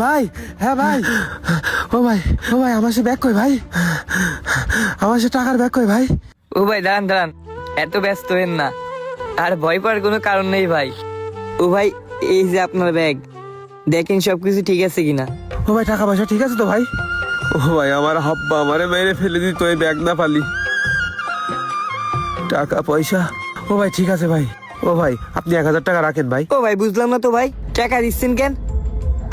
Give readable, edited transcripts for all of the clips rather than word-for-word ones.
ভাই, হ্যাঁ ভাই, ও ভাই, ও ভাই, আমার সে ব্যাগ কই ভাই, আমার সে টাকার ব্যাগ কই ভাই? ও ভাই দাঁড়ান দাঁড়ান, এত ব্যস্ত হবেন না, আর ভয় পাওয়ার কোনো কারণ নেই ভাই। ও ভাই, এই যে আপনার ব্যাগ, দেখেন সবকিছু ঠিক আছে কিনা। ও ভাই, টাকা পয়সা ঠিক আছে তো ভাই? ও ভাই, আমার হাব্বা আমারে মেরে ফেলে দিত এই ব্যাগ না পালি। টাকা পয়সা, ও ভাই ঠিক আছে ভাই। ও ভাই, আপনি 1,000 টাকা রাখেন ভাই। ও ভাই বুঝলাম না তো ভাই, টাকা দিচ্ছেন কেন?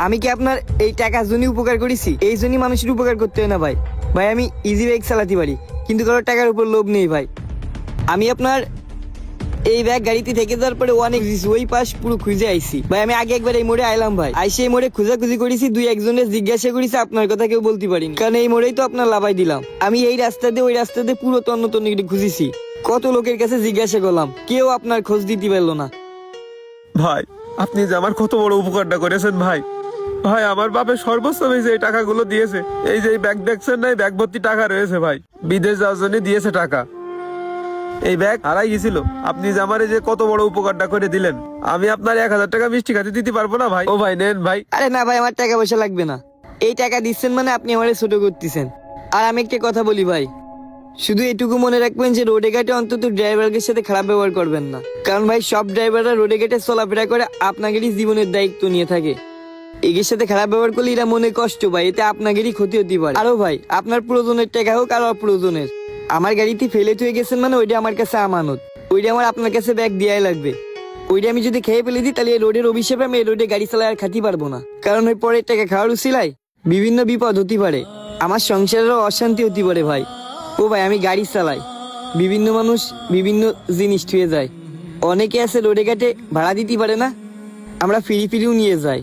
আমি কি আপনার এই টাকার জন্যই উপকার করেছি? এই জন্যই মানুষের উপকার করতে হয় না ভাই। ভাই আমি ইজি বাইক চালাতে পারি, কিন্তু কারো টাকার উপর লোভ নেই ভাই। আমি আপনার এই ব্যাগ গাড়িতে থেকে যাওয়ার পরে অনেক ওই পাশ পুরো খুঁজে আইছি ভাই। আমি আগে একবার এই মোড়ে আইলাম ভাই, আইসে এই মোড়ে খুঁজাখুঁজি করেছি, দুই একজনের জিজ্ঞাসা করেছি, আপনার কথা কেউ বলতে পারিনি, কারণ এই মোড়েই তো আপনার লাভাই দিলাম। আমি এই রাস্তা দিয়ে ওই রাস্তা দিয়ে পুরো তন্ন তন্ন খুঁজেছি, কত লোকের কাছে জিজ্ঞাসা করলাম, কেউ আপনার খোঁজ দিতে পারলো না। ভাই, আপনি যে আমার কত বড় উপকারটা করেছেন ভাই। ভাই, আমার বাপের সর্বোচ্চ যে এই টাকাগুলো দিয়েছে, এই যে এই ব্যাগ দেখছেন না, এই ব্যাগ ভর্তি টাকা রয়েছে ভাই, বিদেশ যাওয়ার জন্য দিয়েছে টাকা। এই ব্যাগ হারাই গেছিল, আপনি যে আমার এই যে কত বড় উপকারটা করে দিলেন, আমি আপনার 1,000 টাকা মিষ্টি খাতে দিতে পারবো না ভাই। ও ভাই নেন ভাই। আরে না ভাই, আমার টাকা পয়সা লাগবে না। এই টাকা দিচ্ছেন মানে আপনি আমারে ছোট করতেছেন। আর আমি একটা কথা বলি ভাই, শুধু এটুকু মনে রাখবেন যে রোডে ঘাটে অন্তত ড্রাইভারদের সাথে খারাপ ব্যবহার করবেন না, কারণ ভাই সব ড্রাইভাররা রোডে ঘাটে চলাফেরা করে আপনাদেরই জীবনের দায়িত্ব নিয়ে থাকে। এদের সাথে খারাপ ব্যবহার করলে এরা মনে কষ্ট ভাই, এতে আপনাদেরই ক্ষতি হতে পারে। আরো ভাই, আপনার প্রয়োজনের টাকা হোক আর অপ্রয়োজনের, আমার গাড়িতে ফেলে থয়ে গেছেন মানে ওইটা আমার কাছে আমানত, ওইটা আমার আপনার কাছে ব্যাগ দেওয়াই লাগবে। ওইটা আমি যদি খেয়ে ফেলে দিই, তাহলে এই রোডের অভিশাপে আমি এই রোডে গাড়ি চালাই আর খাতে পারবো না, কারণ ওই পরের টাকা খাওয়ার উছিলায় বিভিন্ন বিপদ হতে পারে, আমার সংসারেরও অশান্তি হতে পারে ভাই। ও ভাই, আমি গাড়ি চালাই, বিভিন্ন মানুষ বিভিন্ন জিনিস ছুঁয়ে যায়, অনেকে আছে রোডে ঘাটে ভাড়া দিতে পারে না, আমরা ফিরিও নিয়ে যাই।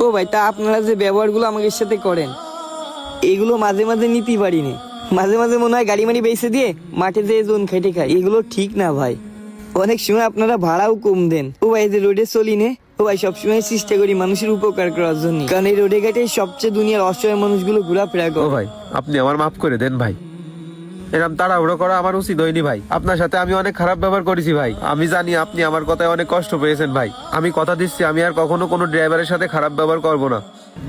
ও ভাই, তা আপনারা যে ব্যবহারগুলো আমাদের সাথে করেন, এগুলো মাঝে মাঝে নিতে পারি না, মাঝে মাঝে মনে হয় গাড়ি মাড়ি বেঁচে দিয়ে মাঠে যেয়ে জোন খেটে খায়, এগুলো ঠিক না ভাই। অনেক সময় আপনারা ভাড়াও কম দেন। ও ভাই, যে রোডে চলি নে, ও ভাই সবসময় চেষ্টা করি মানুষের উপকার করার জন্য, কারণ এই রোডে ঘাটে সবচেয়ে দুনিয়ার অসহায় মানুষগুলো ঘোরাফেরা ও করে। ভাই, আপনি আমার মাফ করে দেন ভাই, এরকম তাড়াহুড়ো করা আমার উচিত হয়নি ভাই। আপনার সাথে আমি অনেক খারাপ ব্যবহার করেছি ভাই, আমি জানি আপনি আমার কথায় অনেক কষ্ট পেয়েছেন ভাই। আমি কথা দিচ্ছি, আমি আর কখনো কোনো ড্রাইভারের সাথে খারাপ ব্যবহার করবো না,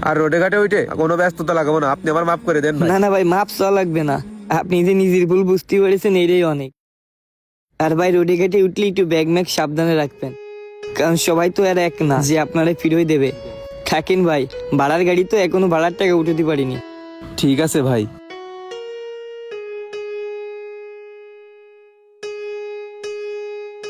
আর রোডে ঘাটে ওইটে কোনো ব্যস্ততা লাগাবো না। আপনি আমার মাফ করে দেন ভাই। না না ভাই, মাপ চাওয়া লাগবে না, আপনি যে নিজের ভুল বুঝতে পেরেছেন এটাই অনেক। আর ভাই, রোডে ঘাটে উঠলে একটু ব্যাগ ম্যাগ সাবধানে রাখবেন, কারণ সবাই তো আর এক না যে আপনারা ফিরোই দেবে। থাকেন ভাই, ভাড়ার গাড়ি তো এখনো ভাড়ার টাকা উঠাতে পারিনি। ঠিক আছে ভাই।